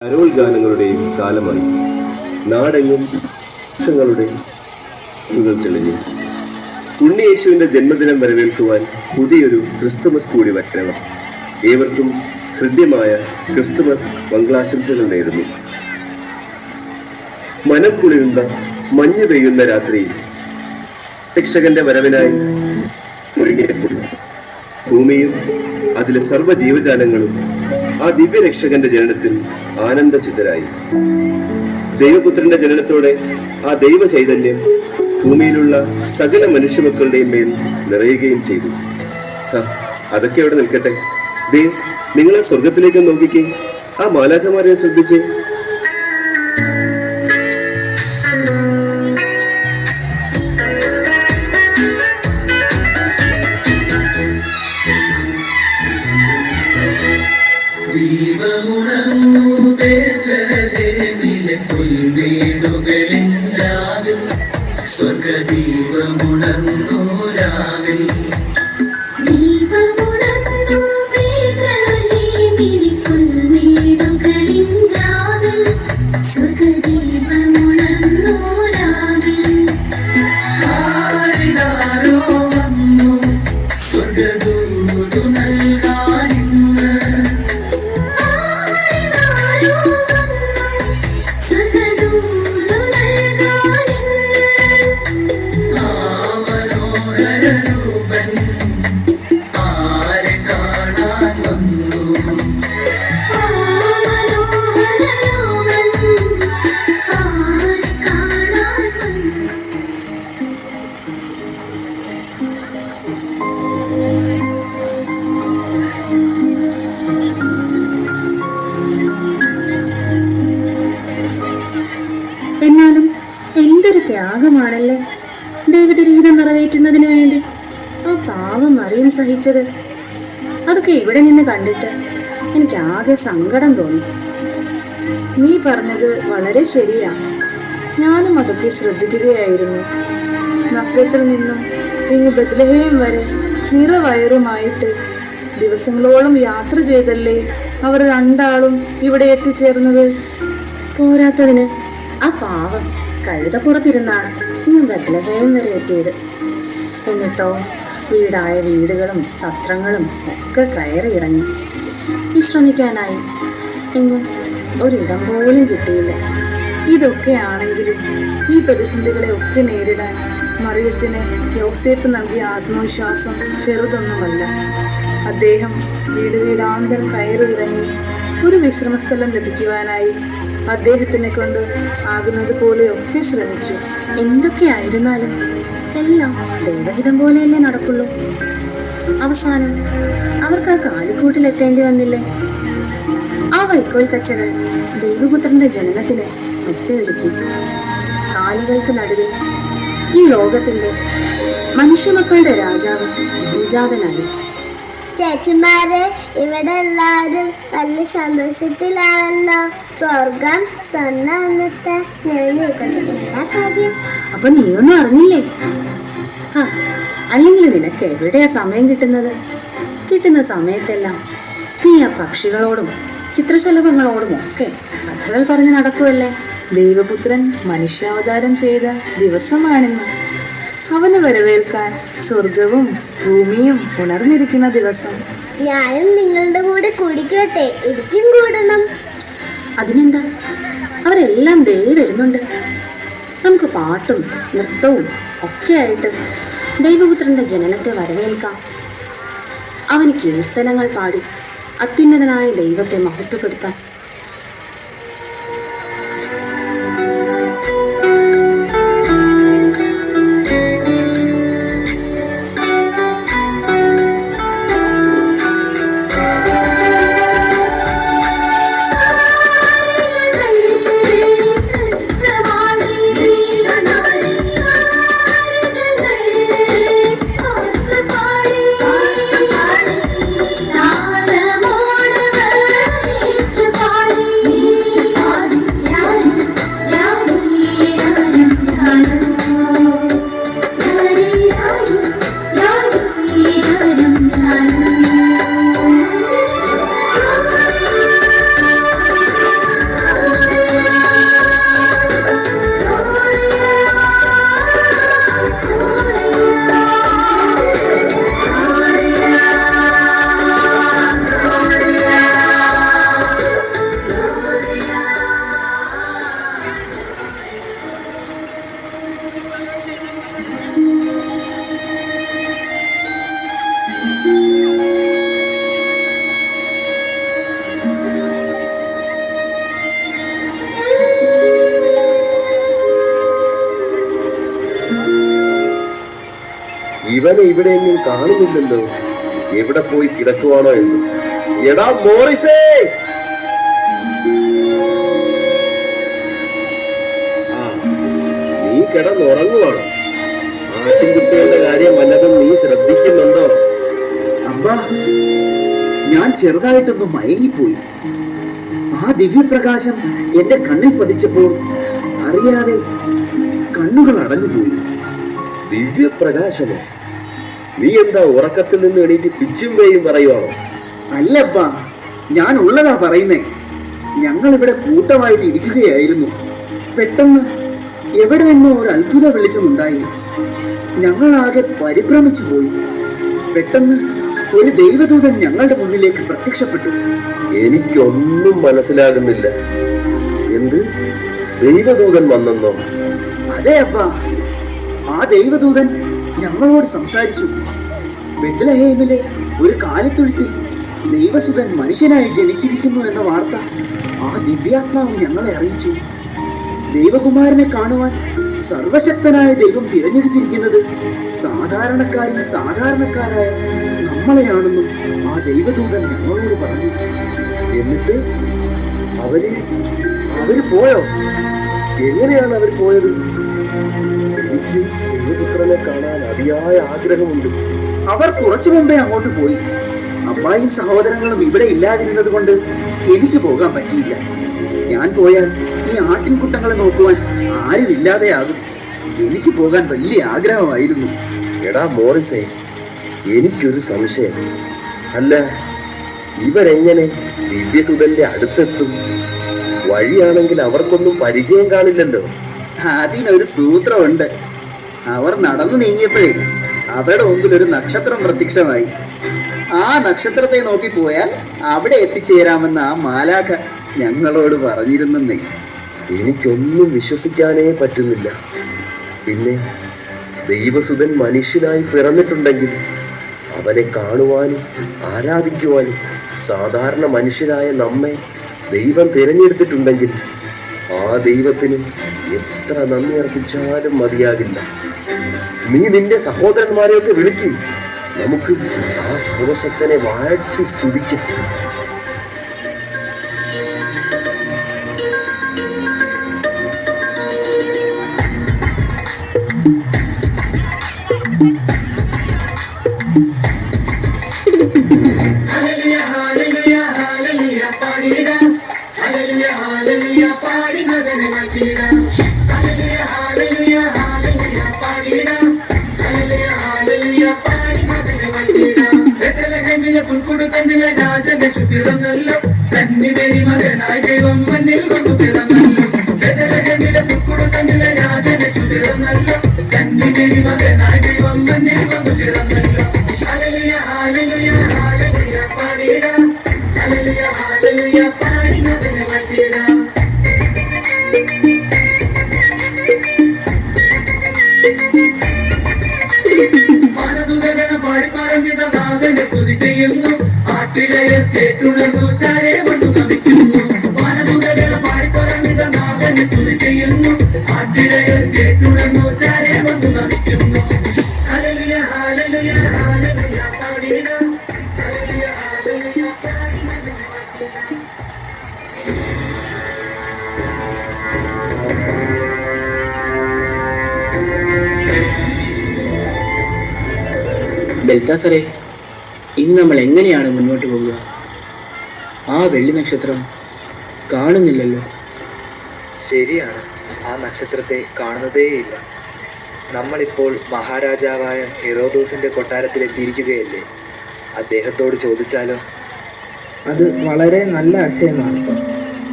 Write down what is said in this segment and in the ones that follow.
Carol ഗാനങ്ങളുടെയും കാലമായി. നാടെങ്ങും വർഷങ്ങളുടെ തെളിഞ്ഞു. ഉണ്ണിയേശുവിന്റെ ജന്മദിനം വരവേൽക്കുവാൻ പുതിയൊരു ക്രിസ്തുമസ് കൂടി വരണം. ഏവർക്കും ഹൃദ്യമായ ക്രിസ്തുമസ് മംഗളാശംസകൾ നേരുന്നു. മനം കുളിരുന്ന മഞ്ഞ് പെയ്യുന്ന രാത്രിയിൽ രക്ഷകന്റെ വരവിനായി ഒരുങ്ങിയപ്പോൾ ഭൂമിയും അതിലെ സർവ്വ ജീവജാലങ്ങളും ആ ദിവ്യരക്ഷകന്റെ ജനനത്തിൽ ആനന്ദചിത്തരായി. ദൈവപുത്രന്റെ ജനനത്തോടെ ആ ദൈവ ചൈതന്യം ഭൂമിയിലുള്ള സകല മനുഷ്യമക്കളുടെയും മേൽ നിറയുകയും ചെയ്തു. അതൊക്കെ അവിടെ നിൽക്കട്ടെ. നിങ്ങളെ സ്വർഗത്തിലേക്ക് നോക്കിക്കേ, ആ മാലാഖമാരെ ശ്രദ്ധിച്ചേ. എന്നാലും എന്തൊരു ത്യാഗമാണല്ലേ ദൈവതിരീതം നിറവേറ്റുന്നതിന് വേണ്ടി ആ പാവം മറിയം സഹിച്ചത്. അതൊക്കെ ഇവിടെ നിന്ന് കണ്ടിട്ട് എനിക്ക് ആകെ സങ്കടം തോന്നി. നീ പറഞ്ഞത് വളരെ ശരിയാ. ഞാനും അതൊക്കെ ശ്രദ്ധിക്കുകയായിരുന്നു. നസ്രത്തിൽ നിന്നും ഇങ്ങ് ബത്ലഹേം വരെ നിറവയറുമായിട്ട് ദിവസങ്ങളോളം യാത്ര ചെയ്തല്ലേ അവർ രണ്ടാളും ഇവിടെ എത്തിച്ചേർന്നത്. പോരാത്തതിന് ആ പാവം കഴുതപ്പുറത്തിരുന്നാണ് ഇങ്ങ് ബത്ലഹേം വരെ എത്തിയത്. എന്നിട്ടോ വീടായ വീടുകളും സത്രങ്ങളും ഒക്കെ കയറി ഇറങ്ങി. വിശ്രമിക്കാനായി എങ്ങും ഒരിടം പോലും കിട്ടിയില്ല. ഇതൊക്കെയാണെങ്കിലും ഈ പ്രതിസന്ധികളെ ഒക്കെ നേരിടാൻ മറിയത്തിന് യോസേപ്പ് നൽകിയ ആത്മവിശ്വാസം ചെറുതൊന്നുമല്ല. അദ്ദേഹം വീടാന്തരം കയറി ഇറങ്ങി ഒരു വിശ്രമസ്ഥലം ലഭിക്കുവാനായി അദ്ദേഹത്തിനെ കൊണ്ട് ആകുന്നത് പോലെയൊക്കെ ശ്രമിച്ചു. എന്തൊക്കെയായിരുന്നാലും എല്ലാം ദൈവഹിതം പോലെയല്ലേ നടക്കുള്ളൂ. അവസാനം അവർക്ക് ആ കാലിക്കൂട്ടിലെത്തേണ്ടി വന്നില്ലേ. ആ വൈക്കോൽ കച്ചകൾ ദൈവപുത്രന്റെ ജനനത്തിന് മെത്തയൊരുക്കി. കാലികൾക്ക് നടുവിൽ ഈ ലോകത്തിന്റെ മനുഷ്യമക്കളുടെ രാജാവ് ഭൂജാതനായി. ചേച്ചിമാരെ, ഇവിടെ എല്ലാവരും വലിയ സന്തോഷത്തിലാണല്ലോ. സ്വർഗം സ്വർണ്ണ അന്നത്തെ നിലനിൽക്കുന്നത് എന്താ കാര്യം? അപ്പൊ നീയൊന്നും അറിഞ്ഞില്ലേ? അല്ലെങ്കിൽ നിനക്ക് എവിടെയാ സമയം കിട്ടുന്നത്? കിട്ടുന്ന സമയത്തെല്ലാം നീ ആ പക്ഷികളോടും ചിത്രശലഭങ്ങളോടും ഒക്കെ കഥകൾ പറഞ്ഞു നടക്കുമല്ലേ. ദൈവപുത്രൻ മനുഷ്യാവതാരം ചെയ്ത ദിവസമാണിന്ന്. അവന് വരവേൽക്കാൻ സ്വർഗവും ഭൂമിയും ഉണർന്നിരിക്കുന്ന ദിവസം. ഞാനും നിങ്ങളുടെ കൂടെ കുടിക്കട്ടെ, എനിക്കും കൂടണം. അതിനെന്താ, അവരെല്ലാം ദേ വരുന്നുണ്ട്. നമുക്ക് പാട്ടും നൃത്തവും ഒക്കെ ആയിട്ട് ദൈവപുത്രന്റെ ജനനത്തെ വരവേൽക്കാം. അവന് കീർത്തനങ്ങൾ പാടി അത്യുന്നതനായ ദൈവത്തെ മഹത്വപ്പെടുത്താം. പാടി ഇവനെ ഇവിടെയെങ്കിലും കാണുന്നില്ലല്ലോ. എവിടെ പോയി കിടക്കുവാണോ എന്ന്. എടാ മോറിസേ! ആ, നീ കിടന്നുറങ്ങുവാണോ? ആട്ടിൻകുട്ടികളുടെ കാര്യം വല്ലതും നീ ശ്രദ്ധിക്കുന്നുണ്ടോ? അബ്ബാ, ഞാൻ ചെറുതായിട്ടൊന്ന് മയങ്ങിപ്പോയി. ആ ദിവ്യപ്രകാശം എന്റെ കണ്ണിൽ പതിച്ചപ്പോൾ അറിയാതെ കണ്ണുകൾ അടഞ്ഞുപോയി. ദിവ്യപ്രകാശമോ? നീ എന്താ ഉറക്കത്തിൽ നിന്ന് എണീറ്റ് പിച്ചും പേയും പറയുവാണോ? അല്ലപ്പാ, ഞാൻ ഉള്ളതാ പറയുന്നേ. ഞങ്ങൾ ഇവിടെ കൂട്ടമായിട്ട് ഇരിക്കുകയായിരുന്നു. പെട്ടെന്ന് എവിടെ നിന്നോ ഒരു അത്ഭുത വെളിച്ചമുണ്ടായി. ഞങ്ങളാകെ പരിഭ്രമിച്ചു പോയി. പെട്ടെന്ന് ഒരു ദൈവദൂതൻ ഞങ്ങളുടെ മുന്നിലേക്ക് പ്രത്യക്ഷപ്പെട്ടു. എനിക്കൊന്നും മനസ്സിലാകുന്നില്ല. എന്ത് ദൈവദൂതൻ വന്നെന്നോ? അതെ അപ്പാ, ആ ദൈവദൂതൻ ഞങ്ങളോട് സംസാരിച്ചു. ബെത്ലഹേമിലെ ഒരു കാലിത്തൊഴുത്തിൽ ദൈവസുതൻ മനുഷ്യനായി ജനിച്ചിരിക്കുന്നു എന്ന വാർത്ത ആ ദിവ്യാത്മാവ് ഞങ്ങളെ അറിയിച്ചു. ദൈവകുമാരനെ കാണുവാൻ സർവശക്തനായ ദൈവം തിരഞ്ഞെടുത്തിരിക്കുന്നത് സാധാരണക്കാരായ നമ്മളെയാണെന്നും ആ ദൈവദൂതൻ ഞങ്ങളോട് പറഞ്ഞു. എന്നിട്ട് അവര് പോയോ? എങ്ങനെയാണ് അവർ പോയത്? എനിക്ക് ദൈവപുത്രനെ കാണാൻ അതിയായ ആഗ്രഹമുണ്ട്. അവർ കുറച്ചു മുമ്പേ അങ്ങോട്ട് പോയി. അബ്ബായും സഹോദരങ്ങളും ഇവിടെ ഇല്ലാതിരുന്നത് കൊണ്ട് എനിക്ക് പോകാൻ പറ്റിയില്ല. ഞാൻ പോയാൽ ഈ ആട്ടിൻകുട്ടങ്ങളെ നോക്കുവാൻ ആരുമില്ലാതെയാകും. എനിക്ക് പോകാൻ വലിയ ആഗ്രഹമായിരുന്നു. എടാ മോറിസേ, എനിക്കൊരു സംശയം. അല്ല, ഇവരെങ്ങനെ ദിവ്യസുതന്റെ അടുത്തെത്തും? വഴിയാണെങ്കിൽ അവർക്കൊന്നും പരിചയം കാണില്ലല്ലോ. അതിനൊരു സൂത്രമുണ്ട്. അവർ നടന്നു നീങ്ങിയപ്പോഴേ അവരുടെ മുമ്പിൽ ഒരു നക്ഷത്രം പ്രത്യക്ഷമായി. ആ നക്ഷത്രത്തെ നോക്കി പോയാൽ അവിടെ എത്തിച്ചേരാമെന്ന് ആ മാലാഖ ഞങ്ങളോട് പറഞ്ഞിരുന്നേ. എനിക്കൊന്നും വിശ്വസിക്കാനേ പറ്റുന്നില്ല. പിന്നെ ദൈവസുതൻ മനുഷ്യനായി പിറന്നിട്ടുണ്ടെങ്കിൽ അവനെ കാണുവാനും ആരാധിക്കുവാനും സാധാരണ മനുഷ്യരായ നമ്മെ ദൈവം തിരഞ്ഞെടുത്തിട്ടുണ്ടെങ്കിൽ ആ ദൈവത്തിന് എത്ര നന്ദി അർപ്പിച്ചാലും മതിയാകില്ല. നീ നിന്റെ സഹോദരന്മാരെയൊക്കെ വിളിക്ക്. നമുക്ക് ആ സർവശക്തനെ വാഴ്ത്തി സ്തുതിക്കും. പിറന്നല്ലോ തന്നിമേരി മകനായി ദൈവം മണ്ണിൽ വന്നു പിറന്നല്ലോ. ബെത്ലഹേമിലെ പുൽക്കൂട് തന്നിലെ രാജനേശു പിറന്നല്ലോ. തന്നിമേരി മകനായി ദൈവം മണ്ണിൽ വന്നു പിറന്നല്ലോ. ഹല്ലേലൂയ ഹല്ലേലൂയ ഹല്ലേലൂയ പാടിടാം. ഹല്ലേലൂയ ഹല്ലേലൂയ പാടി മകനെ വാഴ്ത്തിടാം. മാനദൂതഗണ പാടി പറഞ്ഞിത നാഥനെ സ്തുതി ചെയ്യുന്നു. ആട്ടിടയർ കേട്ടുണർന്നു ചാരെ കൊണ്ടു നമിക്കുന്നു. മാനദൂതഗണ പാടി പറഞ്ഞിത നാഥനെ സ്തുതി ചെയ്യുന്നു. ആട്ടിടയർ കേട്ടുണർന്നു ചാരെ കൊണ്ടു നമിക്കുന്നു. ഹല്ലേലൂയ ഹല്ലേലൂയ ഹല്ലേലൂയ പാടിടാം. ഹല്ലേലൂയ ഹല്ലേലൂയ പാടി മകനെ വാഴ്ത്തിടാം. ബെൽത്താസറെ, ഇന്ന് നമ്മൾ എങ്ങനെയാണ് മുന്നോട്ട് പോവുക? ആ വെള്ളി നക്ഷത്രം കാണുന്നില്ലല്ലോ. ശരിയാണ്, ആ നക്ഷത്രത്തെ കാണുന്നതേയില്ല. നമ്മളിപ്പോൾ മഹാരാജാവായ ഹെറോദോസിൻ്റെ കൊട്ടാരത്തിലെത്തിയിരിക്കുകയല്ലേ? അദ്ദേഹത്തോട് ചോദിച്ചാലോ? അത് വളരെ നല്ല ആശയമാണ്.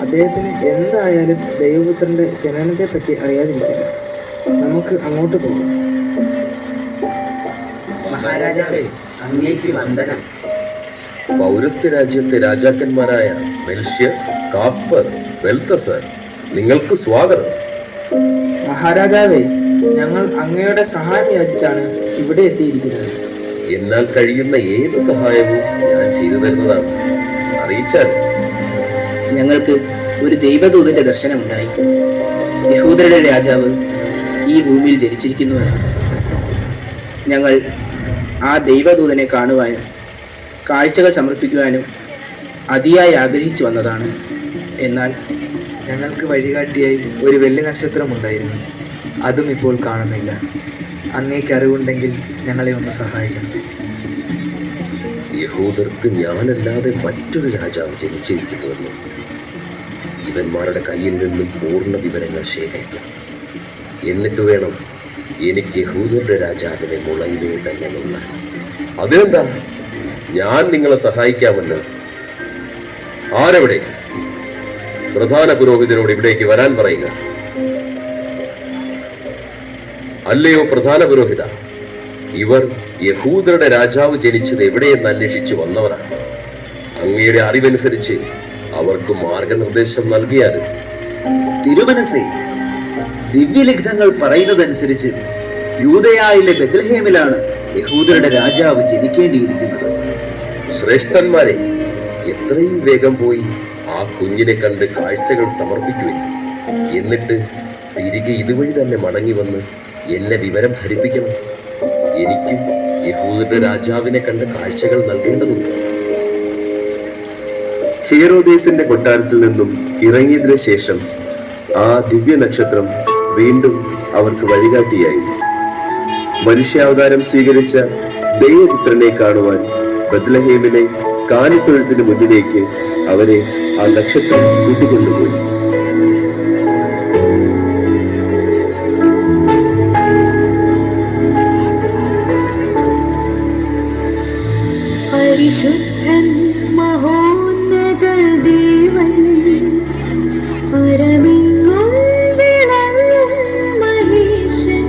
അദ്ദേഹത്തിന് എന്തായാലും ദൈവപുത്രൻ്റെ ജനനത്തെപ്പറ്റി അറിയാതിരിക്കില്ല. നമുക്ക് അങ്ങോട്ട് പോകാം. മഹാരാജാവേ, അങ്ങേക്ക് വന്ദനം. പൗരസ്ത്യ രാജ്യത്തെ രാജാക്കന്മാരായ മെൽഷ്യർ, കാസ്പർ, ബെൽത്തസർ, നിങ്ങൾക്ക് സ്വാഗതം. മഹാരാജാവേ, ഞങ്ങൾ അങ്ങയുടെ സഹായം യാചിച്ചാണ് ഇവിടെ എത്തിയിരിക്കുന്നത്. എന്നാൽ കഴിയുന്ന ഏത് സഹായവും ഞാൻ ചെയ്തു തരുന്നതാണ്. അറിയിച്ചാൽ ഞങ്ങൾക്ക് ഒരു ദൈവദൂതന്റെ ദർശനമുണ്ടായി. യഹൂദരുടെ രാജാവ് ഈ ഭൂമിയിൽ ജനിച്ചിരിക്കുന്നുവെന്ന്. ഞങ്ങൾ ആ ദൈവദൂതനെ കാണുവാനും കാഴ്ചകൾ സമർപ്പിക്കുവാനും അതിയായി ആഗ്രഹിച്ചു വന്നതാണ്. എന്നാൽ ഞങ്ങൾക്ക് വഴികാട്ടിയായി ഒരു വെള്ളി നക്ഷത്രമുണ്ടായിരുന്നു. അതും ഇപ്പോൾ കാണുന്നില്ല. അങ്ങേക്ക് അറിവുണ്ടെങ്കിൽ ഞങ്ങളെ ഒന്ന് സഹായിക്കണം. യഹൂദർക്ക് ഞാനല്ലാതെ മറ്റൊരു രാജാവ് ജനിച്ചിരിക്കുന്നുവെന്നും ഇവന്മാരുടെ കയ്യിൽ നിന്നും പൂർണ്ണ വിവരങ്ങൾ ശേഖരിക്കണം. എന്നിട്ട് വേണം എനിക്ക് യഹൂദരുടെ രാജാവിനെ മുളയിലേ തന്നെ നുള്ളാൻ. അതിനെന്താ, ഞാൻ നിങ്ങളെ സഹായിക്കാമല്ലോ. ആരെവിടെ? പ്രധാന പുരോഹിതനോട് ഇവിടേക്ക് വരാൻ പറയുക. അല്ലയോ പ്രധാന പുരോഹിത, ഇവർ യഹൂദരുടെ രാജാവ് ജനിച്ചത് എവിടെയെന്ന് അന്വേഷിച്ചു വന്നവരാണ്. അങ്ങയുടെ അറിവനുസരിച്ച് അവർക്ക് മാർഗനിർദ്ദേശം നൽകിയാലും. തിരുമനസേ, ദിവ്യലിഖിതങ്ങൾ പറയുന്നതനുസരിച്ച് യൂദയായിലെ ബെത്ലഹേമിലാണ് യഹൂദരുടെ രാജാവ് ജനിക്കേണ്ടിയിരിക്കുന്നത്. ശ്രേഷ്ഠന്മാരെ, എത്രയും വേഗം പോയി ആ കുഞ്ഞിനെ കണ്ട് കാഴ്ചകൾ സമർപ്പിക്കുവിൻ. എന്നിട്ട് തിരികെ ഇതുവഴി തന്നെ മടങ്ങി വന്ന് എന്നെ വിവരം ധരിപ്പിക്കണം. എനിക്കും യഹൂദരുടെ രാജാവിനെ കണ്ട് കാഴ്ചകൾ നൽകേണ്ടതുണ്ട്. ഹീറോദേസിന്റെ കൊട്ടാരത്തിൽ നിന്നും ഇറങ്ങിയതിനു ശേഷം ആ ദിവ്യ നക്ഷത്രം വീണ്ടും അവർക്ക് വഴികാട്ടിയായി. മനുഷ്യാവതാരം സ്വീകരിച്ച ദൈവപുത്രനെ കാണുവാൻ ബത്ലഹേമിലെ കാലിത്തൊഴുത്തിന് മുന്നിലേക്ക് അവരെ ആ നക്ഷത്രം കൂട്ടിക്കൊണ്ടുപോയി. പരിശുദ്ധൻ മഹോന്നത ദേവൻ പരമെങ്ങും വിളങ്ങും മഹേശൻ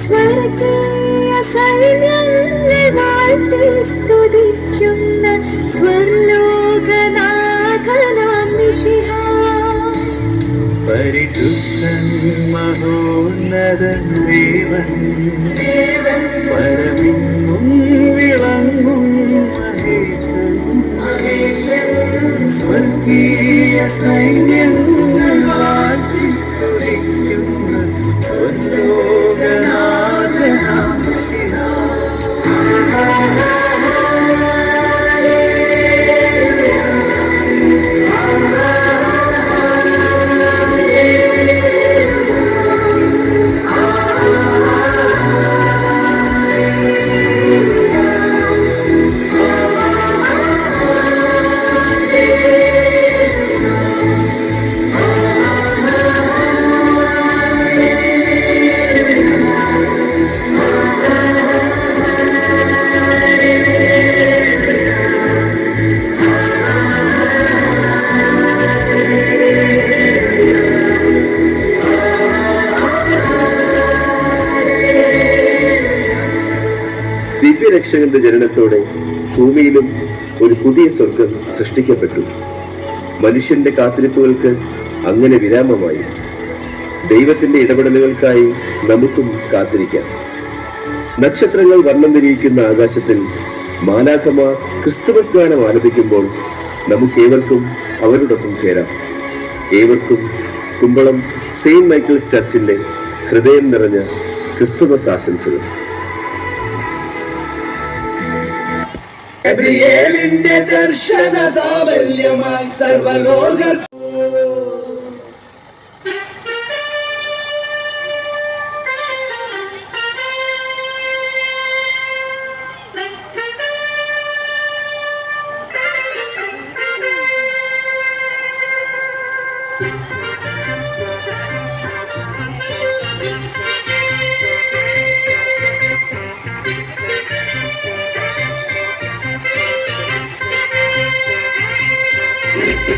സ്വർഗീയ സൈന്യങ്ങൾ വാഴ്ത്തി സ്തുതിക്കുന്ന സ്വർലോകനാഥനാം മിശിഹ. പരിശുദ്ധൻ മഹോന്നത ദേവൻ പരമെങ്ങും വിളങ്ങും മഹേശൻ സ്വർഗീയ സൈന്യങ്ങൾ വാഴ്ത്തി സ്തുതിക്കുന്ന സ്വർലോകനാഥനാം മിശിഹ. ദിവ്യരക്ഷകന്റെ ജനനത്തോടെ ഭൂമിയിലും ഒരു പുതിയ സ്വർഗം സൃഷ്ടിക്കപ്പെട്ടു. മനുഷ്യന്റെ കാത്തിരിപ്പുകൾക്ക് അങ്ങനെ വിരാമമായി. ദൈവത്തിന്റെ ഇടപെടലുകൾക്കായി നമുക്കും കാത്തിരിക്കാം. നക്ഷത്രങ്ങൾ വർണ്ണം വിരിയിക്കുന്ന ആകാശത്തിൽ മാലാഖമാർ ക്രിസ്തുമസ് ഗാനം ആലപിക്കുമ്പോൾ നമുക്കേവർക്കും അവരോടൊപ്പം ചേരാം. ഏവർക്കും കുമ്പളം സെയിന്റ് മൈക്കിൾസ് ചർച്ചിന്റെ ഹൃദയം നിറഞ്ഞ ക്രിസ്തുമസ് ആശംസകൾ. ഗബ്രിയേലിന്റെ ദർശന സാഫല്യമായി സർവലോകർ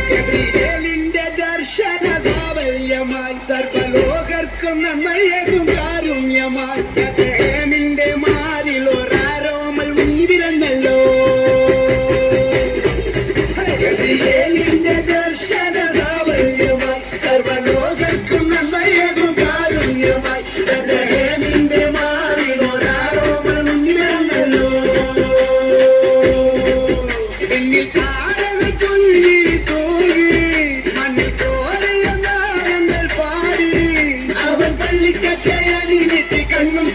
ഗബ്രിയേലിന്റെ ദർശന സാഫല്യമായി സർവലോകർക്കും നന്മയേകും കാരുണ്യമായി ബത്ലഹേമിന്റെ മാറിൽ ഒരാരോമൽ ഉന്നിവിരുന്നല്ലോ. ഗബ്രിയേലിന്റെ ദർശന സാഫല്യമായി സർവലോകർക്കും നന്മയേകും കാരുണ്യമായി ബത്ലഹേമിന്റെ മാറിൽ ഒരാരോമൽ ഉന്നിവിരുന്നല്ലോ. എന്നിൽ അവൻ പള്ളിക്കറ്റയണിഞ്ഞിട്ട് കണ്ണും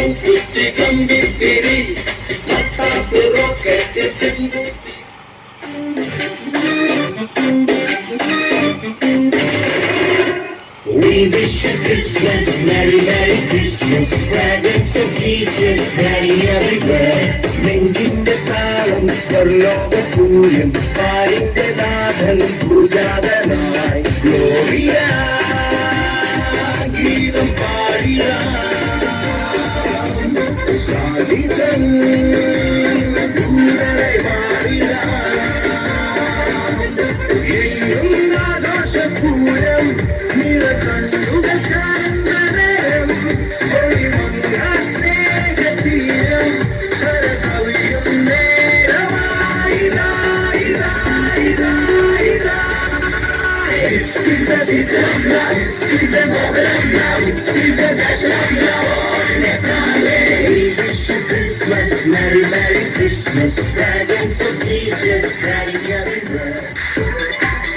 കുത്തി കമ്പിത്തിരി മത്താപ്പ് rocket Chempu We wish you Christmas, Merry Merry Christmas, fragrance of Jesus, Daddy everywhere. നെഞ്ചിന്റെ താളം സ്വർലോകപൂരം പാരിന്റെ നാഥൻ പൂജാതനായി ഗ്ലോറിയ ഗീതം പാടിയ ശാലിതൻ ദൂരെ മാറിയ ആഘോഷപൂരം നിറകണ്ണുകൾ കാണുന്നേരം സ്നേഹതീരം ശരകവിയും നേരമായി Christmas, Merry Merry Christmas, fragrance of Jesus, spreading everywhere.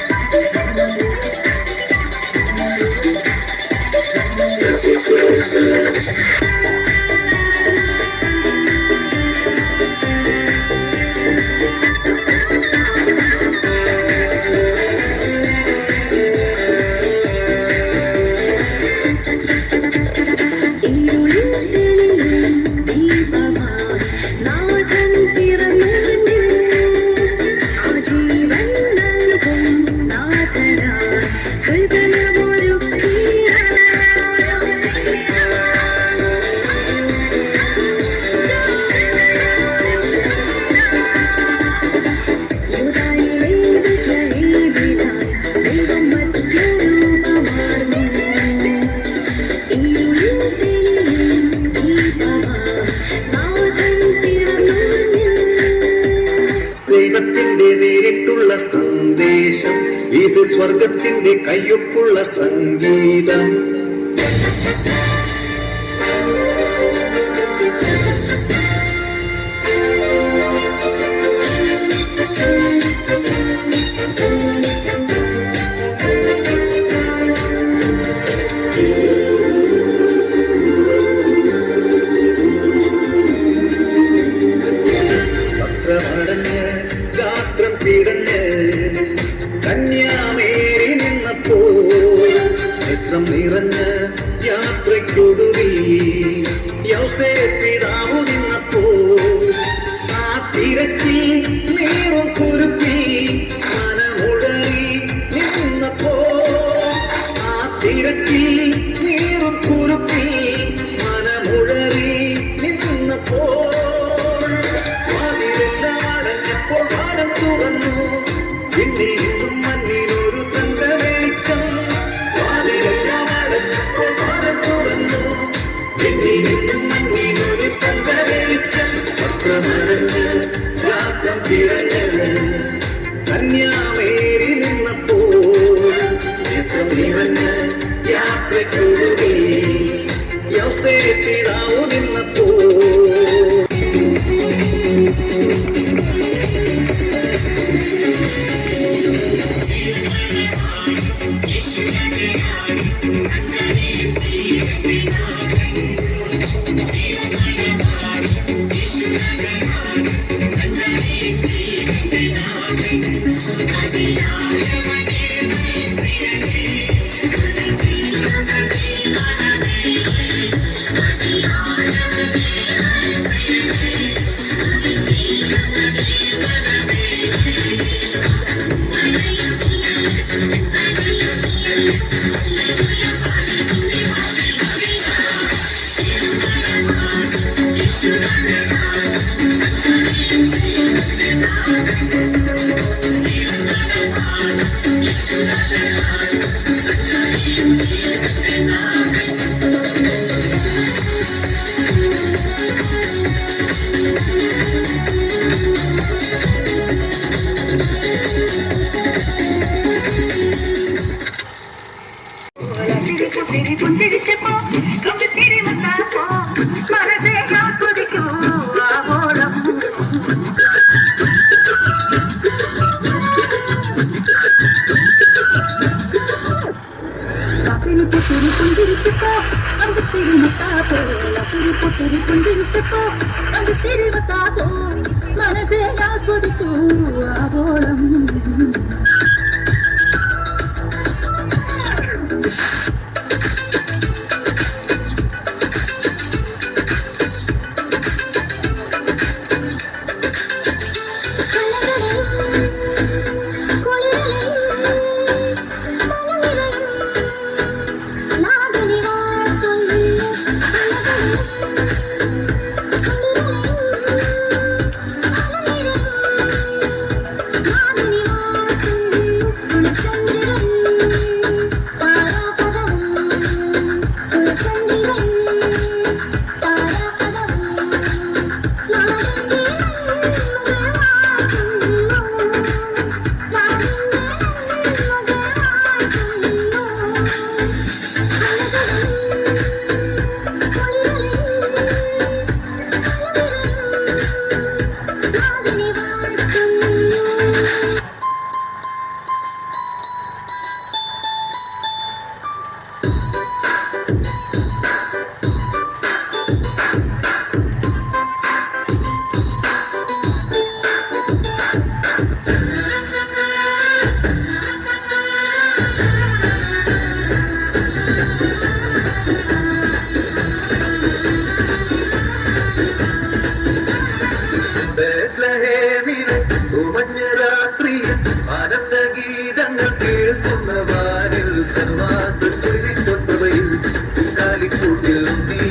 ദൈവത്തിന്റെ നേരിട്ടുള്ള സന്ദേശം, ഇത് സ്വർഗത്തിന്റെ കയ്യൊപ്പുള്ള സംഗീതം. സത്രമടഞ്ഞ് ഗാത്രം പിടഞ്ഞ് കന്യാമേരി നിന്നപ്പോ നേത്രം നിറഞ്ഞ് യാത്രയ്ക്കൊടുവിൽ യൗസേപ്പ് പിതാവു നിന്നപ്പോ ആ തിരക്കിൽ നീറും കുരുക്കിൽ മനമുഴറി നിന്നപ്പോ ആ തിരക്കിൽ നീറും കുരുക്കിൽ മനമുഴറി നിന്നപ്പോ പാടം തുറന്നു പിന്നിൽ നിന്നും മണ്ണിനൊരു തങ്ക വെളിച്ചം. വാതിലെല്ലാം അടഞ്ഞപ്പോൾ പാടം തുറന്നു പിന്നിൽ നിന്നും മണ്ണിനൊരു തങ്ക വെളിച്ചം. പത്രമടഞ്ഞ് രാത്രം പിഴഞ്ഞ് കന്യാമേരി നിന്നപ്പോൾ നേത്രം നിറഞ്ഞ് യാത്രയ്ക്കൊടുവിൽ യൗസേപ്പ് പിതാവു നിന്നപ്പോൾ പുഞ്ചിരിച്ചപ്പോ പൊട്ടിരി പൊട്ടിരി പുഞ്ചിരിച്ചപ്പോ കണ്ടിത്തിരിവത്താപ്പോ മനസ്സെ ആസ്വദിക്കൂ ആവോളം ബേത്ലഹേമിലെ ഉമഞ്ഞ രാത്രിയിൽ ആനന്ദഗീതങ്ങൾ കേൾക്കുന്ന വാനിൽ കർവാസ കുളിരിട്ടൊട്ടവയിൽ കാലിക്കൂട്ടിൽ നീ